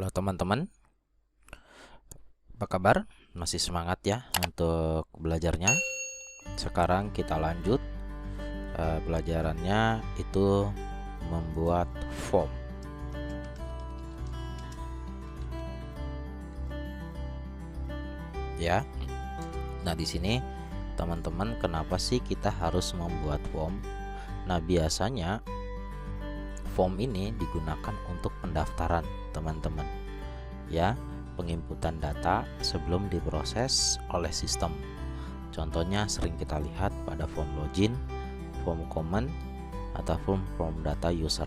Halo teman-teman, apa kabar? Masih semangat ya untuk belajarnya? Sekarang kita lanjut pelajarannya itu membuat form. Ya. Nah, di sini teman-teman, kenapa sih kita harus membuat form? Nah, biasanya form ini digunakan untuk pendaftaran teman-teman. Ya, penginputan data sebelum diproses oleh sistem. Contohnya sering kita lihat pada form login, form common, atau form data user.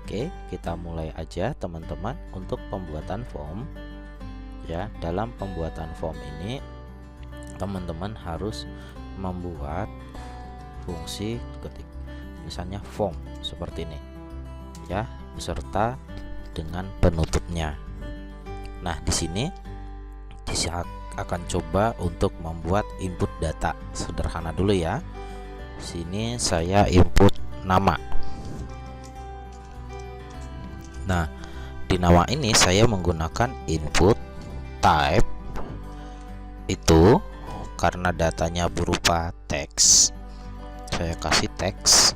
Oke, kita mulai aja teman-teman untuk pembuatan form. Ya, dalam pembuatan form ini teman-teman harus membuat fungsi ketik, misalnya form seperti ini ya, beserta dengan penutupnya. Nah, di sini saya akan coba untuk membuat input data sederhana dulu ya. Sini saya input nama. Nah, di nama ini saya menggunakan input type itu karena datanya berupa teks. Saya kasih teks.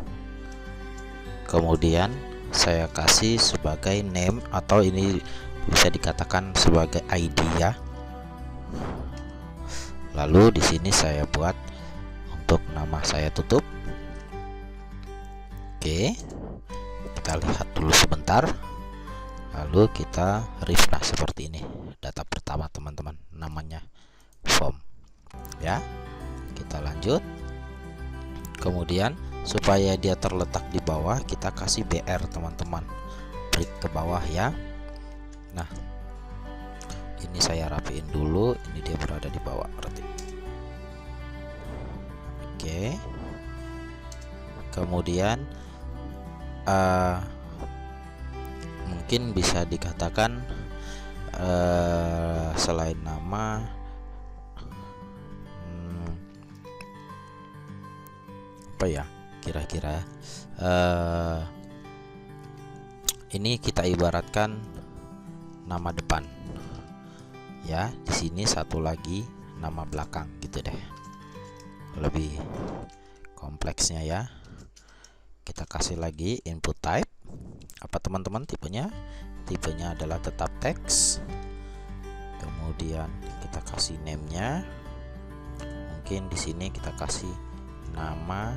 Kemudian saya kasih sebagai name, atau ini bisa dikatakan sebagai ID ya. Lalu di sini saya buat untuk nama saya tutup. Oke, kita lihat dulu sebentar. Lalu kita refresh seperti ini. Data pertama teman-teman, namanya form. Ya, kita lanjut. Kemudian supaya dia terletak di bawah, kita kasih BR teman-teman, klik ke bawah ya. Nah, ini saya rapiin dulu, ini dia berada di bawah berarti. Oke, kemudian mungkin bisa dikatakan selain nama apa ya kira-kira, ini kita ibaratkan nama depan ya. Di sini satu lagi nama belakang gitu deh, lebih kompleksnya ya. Kita kasih lagi input type. Apa teman-teman tipenya? Tipenya adalah tetap teks. Kemudian kita kasih name-nya. Mungkin di sini kita kasih nama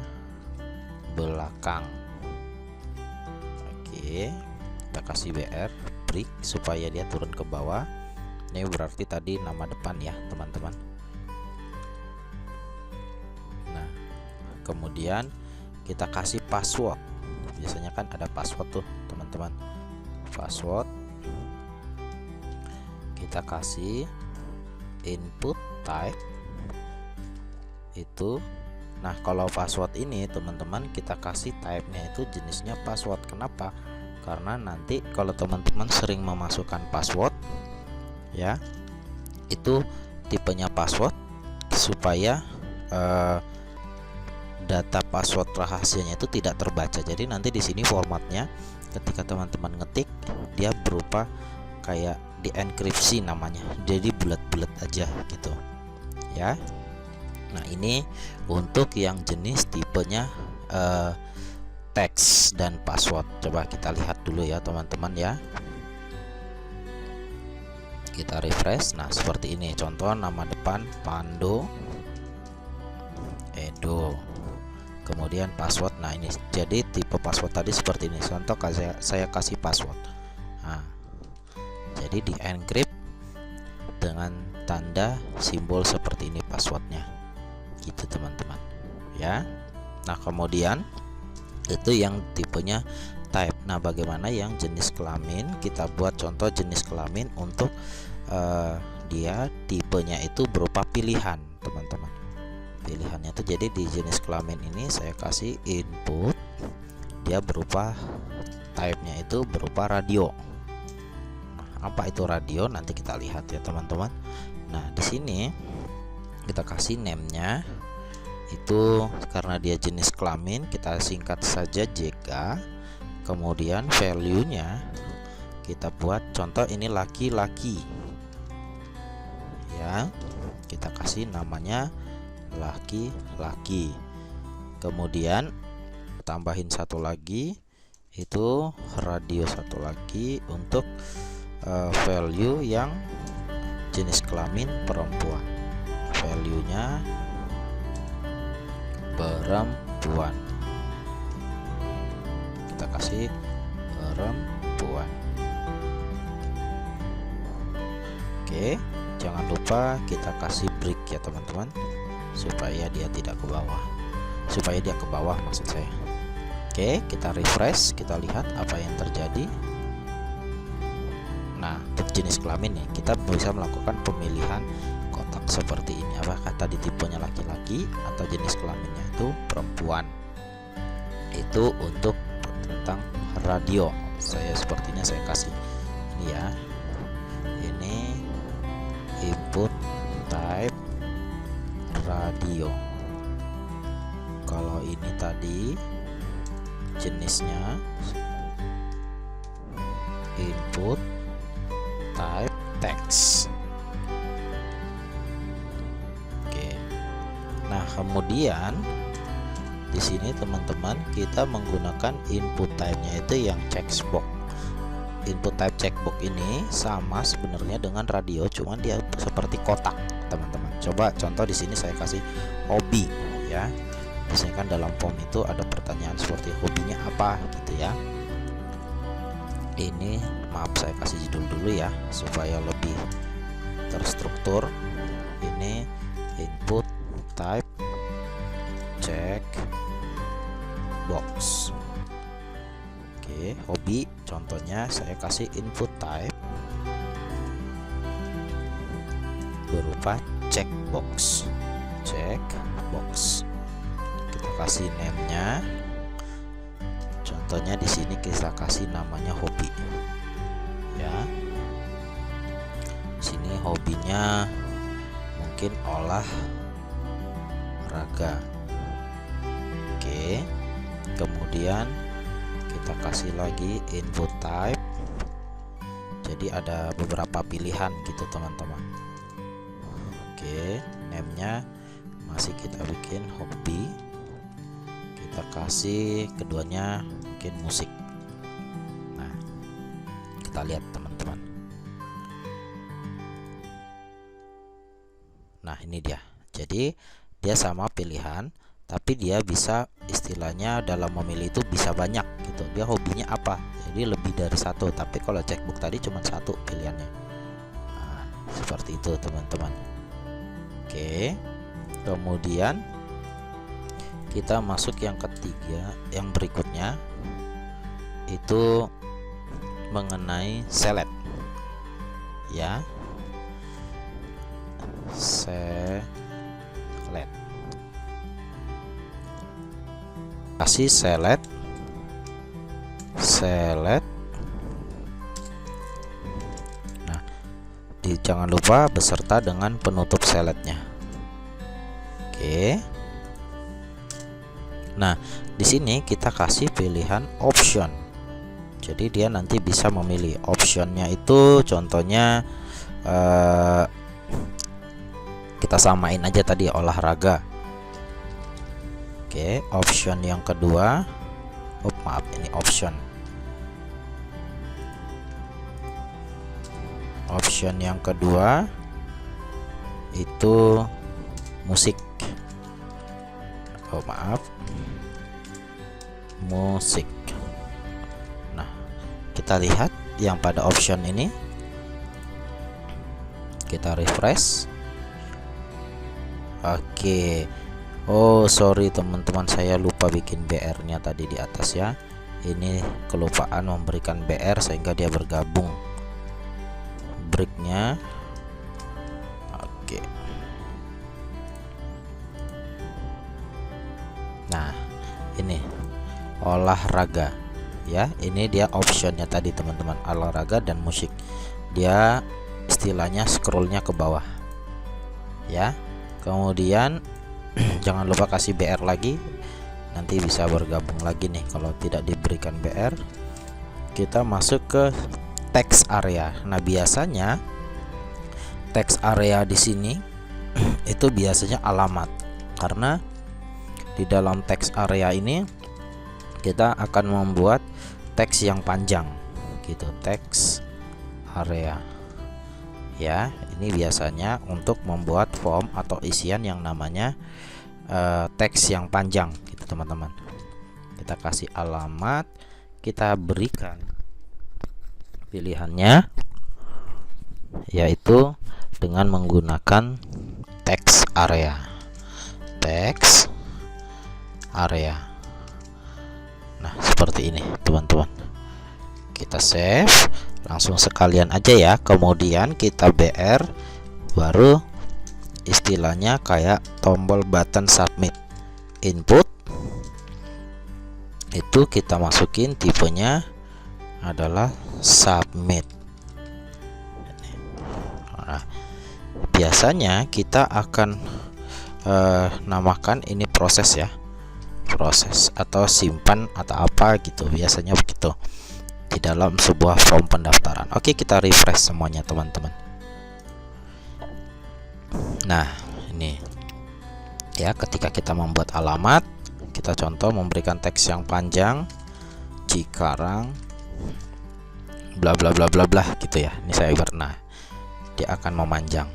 belakang. Oke, kita kasih BR break supaya dia turun ke bawah. Ini berarti tadi nama depan ya teman-teman. Nah, kemudian kita kasih password. Biasanya kan ada password tuh teman-teman. Password kita kasih input type itu. Nah, kalau password ini teman-teman kita kasih type-nya itu jenisnya password. Kenapa? Karena nanti kalau teman-teman sering memasukkan password ya, itu tipenya password, supaya data password rahasianya itu tidak terbaca. Jadi nanti di sini formatnya ketika teman-teman ngetik dia berupa kayak dienkripsi namanya, jadi bulat-bulat aja gitu ya. Nah, ini untuk yang jenis tipenya teks dan password. Coba kita lihat dulu ya teman-teman ya. Kita refresh. Nah, seperti ini contoh nama depan Pando Edo. Kemudian password. Nah, ini jadi tipe password tadi seperti ini. Contoh saya kasih password. Nah, jadi di encrypt dengan tanda simbol seperti ini passwordnya, gitu teman-teman ya. Nah, kemudian itu yang tipenya type. Nah, bagaimana yang jenis kelamin? Kita buat contoh jenis kelamin untuk dia tipenya itu berupa pilihan teman-teman. Pilihannya itu jadi di jenis kelamin ini saya kasih input, dia berupa type-nya itu berupa radio. Nah, apa itu radio? Nanti kita lihat ya teman-teman. Nah, di sini kita kasih name-nya itu karena dia jenis kelamin, kita singkat saja JK. Kemudian value-nya kita buat contoh ini laki-laki ya, kita kasih namanya laki-laki. Kemudian tambahin satu lagi, itu radio satu lagi untuk value yang jenis kelamin perempuan, value nya perempuan, kita kasih perempuan. Oke, jangan lupa kita kasih break ya teman-teman, supaya dia tidak ke bawah, supaya dia ke bawah maksud saya. Oke, kita refresh, kita lihat apa yang terjadi. Nah, untuk jenis kelamin nih, kita bisa melakukan pemilihan kotak seperti ini. Apakah tadi tipenya laki-laki atau jenis kelaminnya itu perempuan. Itu untuk tentang radio. Sepertinya saya kasih ini ya. Ini input type radio. Kalau ini tadi jenisnya input type text. Oke. Nah, kemudian di sini teman-teman kita menggunakan input type-nya itu yang checkbox. Input type checkbox ini sama sebenarnya dengan radio, cuman dia seperti kotak, teman-teman. Coba contoh di sini saya kasih hobi ya. Biasanya kan dalam form itu ada pertanyaan seperti hobinya apa gitu ya. Ini maaf saya kasih judul dulu ya supaya lebih terstruktur. Ini input type check box. Oke, hobi contohnya saya kasih input type berupa checkbox. Checkbox. Kita kasih name-nya. Contohnya di sini kita kasih namanya hobi. Ya. Sini hobinya mungkin olahraga. Oke. Kemudian kita kasih lagi input type. Jadi ada beberapa pilihan gitu teman-teman. Oke, name-nya masih kita bikin hobi. Kita kasih keduanya mungkin musik. Nah, kita lihat teman-teman. Nah, ini dia. Jadi dia sama pilihan, tapi dia bisa istilahnya dalam memilih itu bisa banyak gitu. Dia hobinya apa? Jadi lebih dari satu. Tapi kalau checkbook tadi cuma satu pilihannya. Nah, seperti itu teman-teman. Oke. Kemudian kita masuk yang ketiga, yang berikutnya itu mengenai select. Ya. Select. Kasih select. Nah, jangan lupa beserta dengan penutup selectnya. Oke. Nah, di sini kita kasih pilihan option. Jadi dia nanti bisa memilih optionnya itu, contohnya kita samain aja tadi olahraga. Oke, option yang kedua, maaf ini option. Option yang kedua itu musik. Maaf, musik. Nah, kita lihat yang pada option ini, kita refresh. Oke. Oh sorry teman-teman, saya lupa bikin BR-nya tadi di atas ya. Ini kelupaan memberikan BR sehingga dia bergabung breaknya. Oke. Nah, ini olahraga ya. Ini dia optionnya tadi teman-teman, olahraga dan musik. Dia istilahnya scrollnya ke bawah ya. Kemudian jangan lupa kasih BR lagi, nanti bisa bergabung lagi nih kalau tidak diberikan BR. Kita masuk ke text area. Nah, biasanya text area di sini itu biasanya alamat, karena di dalam text area ini kita akan membuat teks yang panjang gitu, teks area ya. Ini biasanya untuk membuat form atau isian yang namanya teks yang panjang gitu teman-teman. Kita kasih alamat, kita berikan pilihannya yaitu dengan menggunakan teks area. Teks area. Nah, seperti ini teman-teman. Kita save, langsung sekalian aja ya. Kemudian kita BR, baru istilahnya kayak tombol button submit. Input itu kita masukin, tipenya adalah submit. Nah, biasanya kita akan namakan ini proses ya, proses atau simpan atau apa gitu, biasanya begitu di dalam sebuah form pendaftaran. Oke, kita refresh semuanya teman-teman. Nah, ini ya, ketika kita membuat alamat, kita contoh memberikan teks yang panjang, Cikarang bla bla bla bla bla gitu ya. Ini saya nah, dia akan memanjang.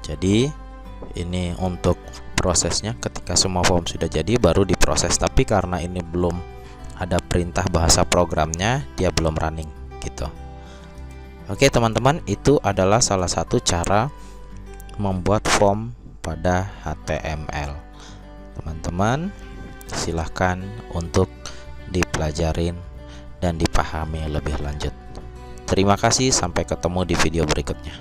Jadi ini untuk prosesnya, ketika semua form sudah jadi baru diproses, tapi karena ini belum ada perintah bahasa programnya, dia belum running gitu. Oke teman-teman, itu adalah salah satu cara membuat form pada HTML. Teman-teman silahkan untuk dipelajarin dan dipahami lebih lanjut. Terima kasih, sampai ketemu di video berikutnya.